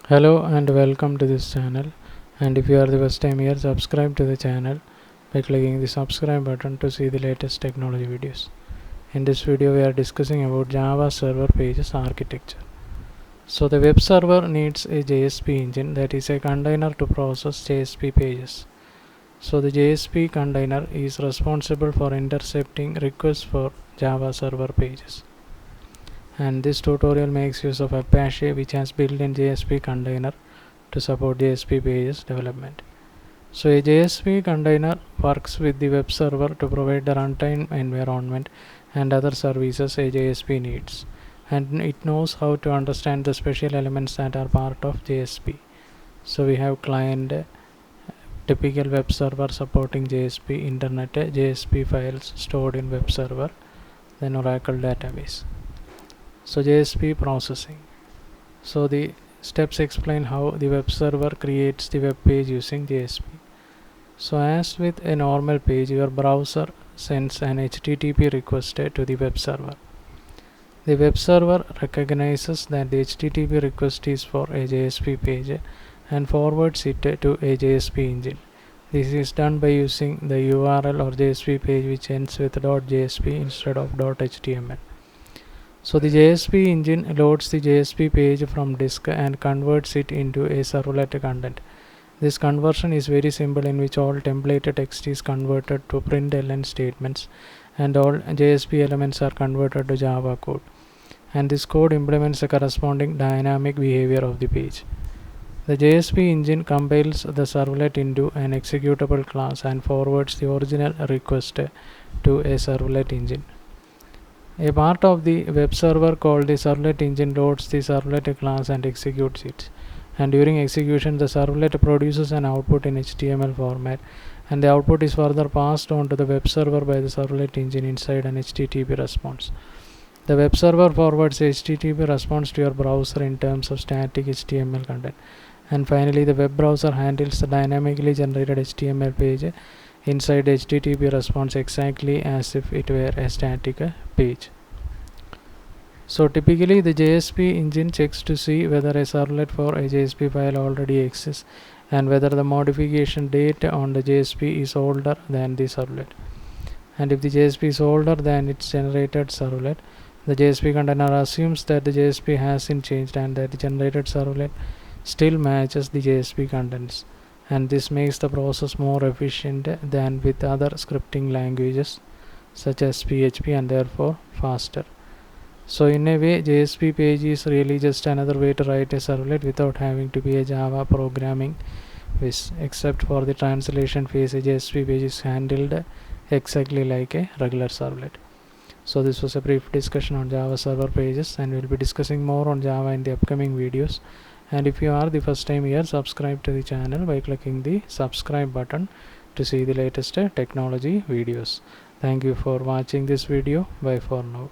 Hello and welcome to this channel, and if you are the first time here, subscribe to the channel by clicking the subscribe button to see the latest technology videos. In this video we are discussing about Java server pages architecture. So the web server needs a JSP engine, that is a container to process JSP pages. So the JSP container is responsible for intercepting requests for Java server pages. And this tutorial makes use of Apache, which has built-in JSP container to support JSP pages development. So a JSP container works with the web server to provide the runtime environment and other services a JSP needs, and it knows how to understand the special elements that are part of JSP. So we have client, typical web server supporting JSP, internet, JSP files stored in web server, then Oracle database. So JSP processing. So the steps explain how the web server creates the web page using JSP. So as with a normal page, your browser sends an HTTP request to the web server. The web server recognizes that the HTTP request is for a JSP page and forwards it to a JSP engine. This is done by using the URL or JSP page which ends with .jsp instead of .html. So the JSP engine loads the JSP page from disk and converts it into a servlet content. This conversion is very simple, in which all template text is converted to println statements and all JSP elements are converted to Java code. And this code implements the corresponding dynamic behavior of the page. The JSP engine compiles the servlet into an executable class and forwards the original request to a servlet engine. A part of the web server called the servlet engine loads the servlet class and executes it. And during execution, the servlet produces an output in HTML format, and the output is further passed on to the web server by the servlet engine inside an HTTP response. The web server forwards the HTTP response to your browser in terms of static HTML content. And finally, the web browser handles the dynamically generated HTML page inside the HTTP response exactly as if it were a static page. So typically the JSP engine checks to see whether a servlet for a JSP file already exists and whether the modification date on the JSP is older than the servlet. And if the JSP is older than its generated servlet, the JSP container assumes that the JSP hasn't changed and that the generated servlet still matches the JSP contents. And this makes the process more efficient than with other scripting languages such as PHP, and therefore faster. So in a way, JSP page is really just another way to write a servlet without having to be a Java programming whiz. Except for the translation phase, a JSP page is handled exactly like a regular servlet. So this was a brief discussion on Java server pages, and we'll be discussing more on Java in the upcoming videos. And if you are the first time here, subscribe to the channel by clicking the subscribe button to see the latest technology videos. Thank you for watching this video. Bye for now.